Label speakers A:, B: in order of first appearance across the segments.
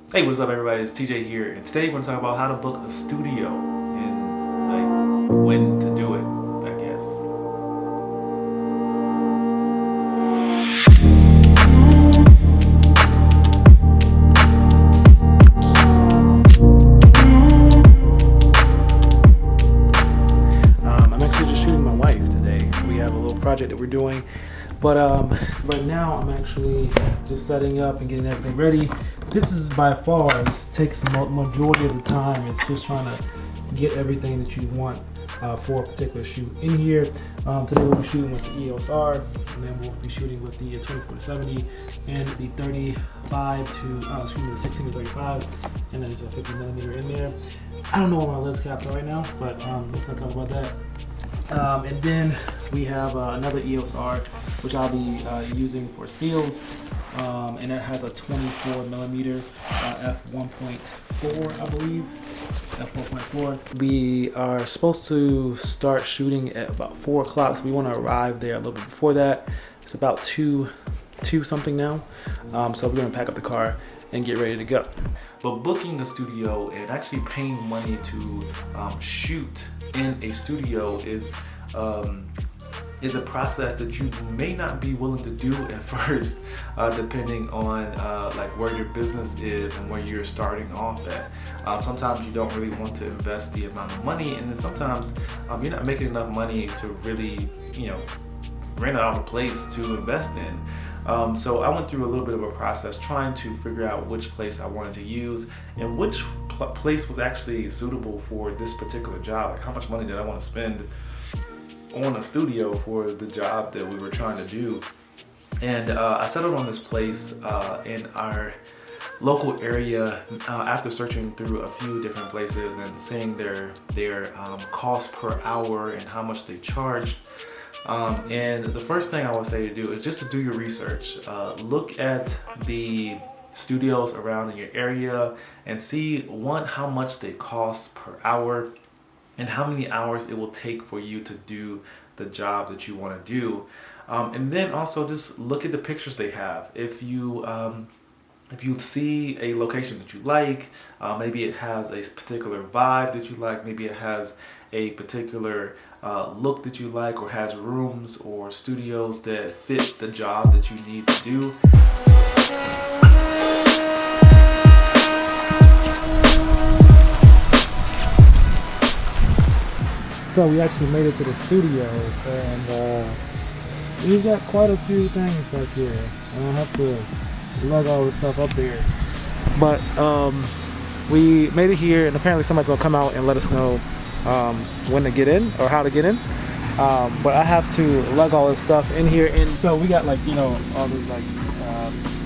A: Hey, what's up, everybody? It's TJ here, and today we're going to talk about how to book a studio and when to do it, I guess. I'm actually just shooting my wife today. We have a little project that we're doing, but right now I'm actually just setting up and getting everything ready. This is by far, this takes the majority of the time. It's just trying to get everything that you want for a particular shoot in here. Today we'll be shooting with the EOS R, and then we'll be shooting with the 24-70 and the 35 to, the 16 to 35, and then there's a 50 millimeter in there. I don't know where my lens caps are right now, but let's not talk about that. And then we have another EOS R, which I'll be using for stills, and it has a 24 millimeter f1.4, I believe, f1.4. We are supposed to start shooting at about 4 o'clock, so we want to arrive there a little bit before that. It's about 2 something now, so we're going to pack up the car and get ready to go. But booking a studio and actually paying money to shoot in a studio is a process that you may not be willing to do at first, depending on like where your business is and where you're starting off at. Sometimes you don't really want to invest the amount of money, and then sometimes you're not making enough money to really, rent out a place to invest in. So I went through a little bit of a process trying to figure out which place I wanted to use and which place was actually suitable for this particular job. Like, how much money did I want to spend on a studio for the job that we were trying to do. And I settled on this place in our local area after searching through a few different places and seeing their cost per hour and how much they charge. And the first thing I would say to do is just to do your research. Look at the studios around in your area and see, one, how much they cost per hour and how many hours it will take for you to do the job that you want to do. And then also just look at the pictures they have. If you see a location that you like, maybe it has a particular vibe that you like, maybe it has a particular look that you like, or has rooms or studios that fit the job that you need to do. So we actually made it to the studio, and we've got quite a few things back here, and I have to lug all the stuff up there. But we made it here, and apparently somebody's gonna come out and let us know when to get in or how to get in. But I have to lug all this stuff in here, and so we got all these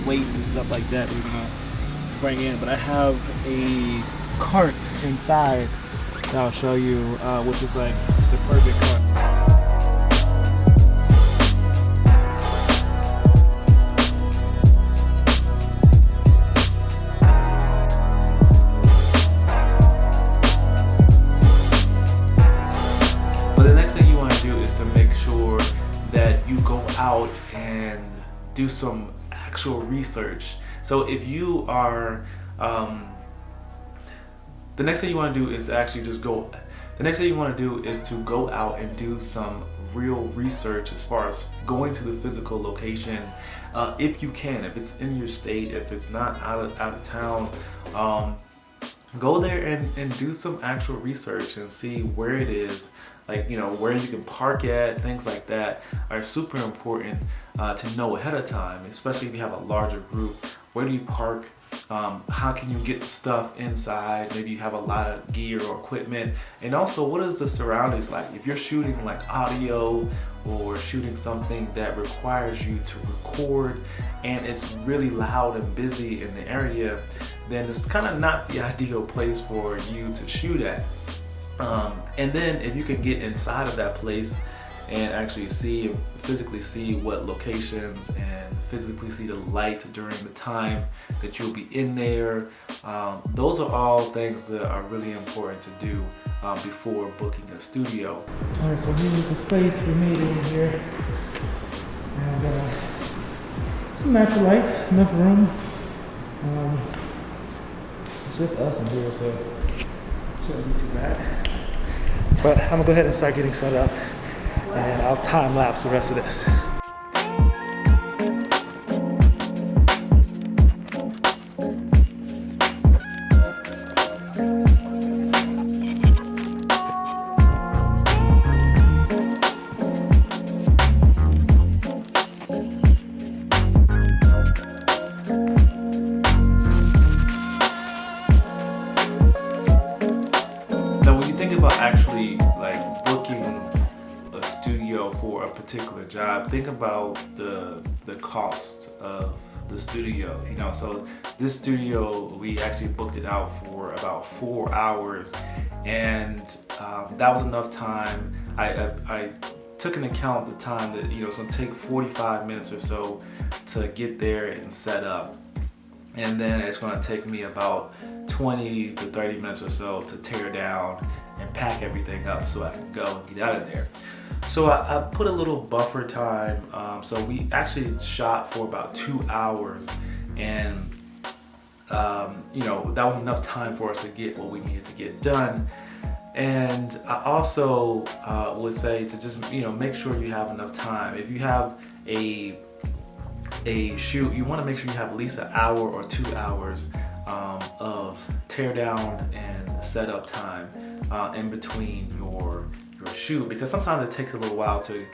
A: weights and stuff like that we're gonna bring in. But I have a cart inside that I'll show you, which is like the perfect cart. But the next thing you want to do is to make sure that you go out and do some actual research. So if you are the next thing you want to do is actually just go. The next thing you want to do is to go out and do some real research as far as going to the physical location, if you can. If it's in your state, if it's not out of town, go there and do some actual research and see where it is. Like, where you can park at, things like that are super important to know ahead of time, especially if you have a larger group. Where do you park? How can you get stuff inside? Maybe you have a lot of gear or equipment. And also, what is the surroundings like? If you're shooting like audio or shooting something that requires you to record and it's really loud and busy in the area, then it's kind of not the ideal place for you to shoot at. And then if you can get inside of that place and actually physically see what locations and physically see the light during the time that you'll be in there, those are all things that are really important to do before booking a studio. All right, so here's the space we made in here, and some natural light, enough room. just us in here, so it shouldn't be too bad. But I'm gonna go ahead and start getting set up, and I'll time lapse the rest of this.
B: Actually like booking a studio for a particular job, think about the cost of the studio, you know. So this studio, we actually booked it out for about 4 hours, and that was enough time. I took into account the time that, you know, it's going to take 45 minutes or so to get there and set up, and then it's going to take me about 20 to 30 minutes or so to tear down and pack everything up so I can go and get out of there. So I put a little buffer time. So we actually shot for about 2 hours, and you know, that was enough time for us to get what we needed to get done. And I also would say to just, you know, make sure you have enough time. If you have a shoot, you want to make sure you have at least an hour or 2 hours of tear down and setup time in between your shoot, because sometimes it takes a little while to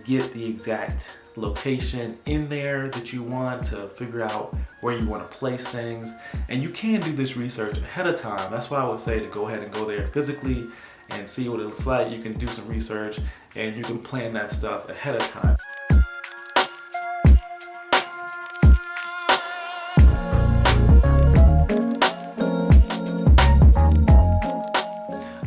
B: get the exact location in there that you want, to figure out where you want to place things. And you can do this research ahead of time. That's why I would say to go ahead and go there physically and see what it looks like. You can do some research and you can plan that stuff ahead of time.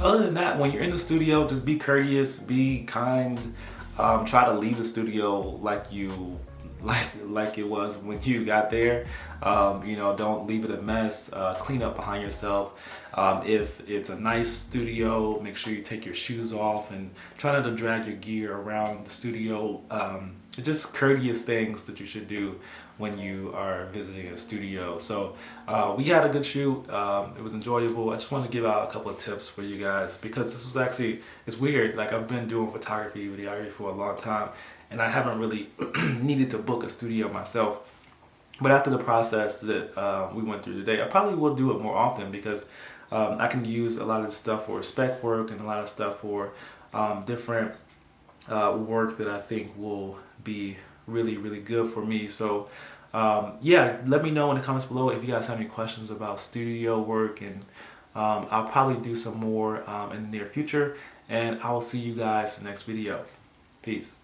B: Other than that, when you're in the studio, just be courteous, be kind. Try to leave the studio like it was when you got there. You know, don't leave it a mess. Clean up behind yourself. If it's a nice studio, make sure you take your shoes off and try not to drag your gear around the studio. Just courteous things that you should do when you are visiting a studio. So we had a good shoot. It was enjoyable. I just wanted to give out a couple of tips for you guys, because this was actually, it's weird. Like, I've been doing photography, videography for a long time, and I haven't really needed to book a studio myself. But after the process that we went through today, I probably will do it more often, because I can use a lot of stuff for spec work and a lot of stuff for different work that I think will be really, really good for me. So yeah, let me know in the comments below if you guys have any questions about studio work, and I'll probably do some more in the near future, and I will see you guys in the next video. Peace.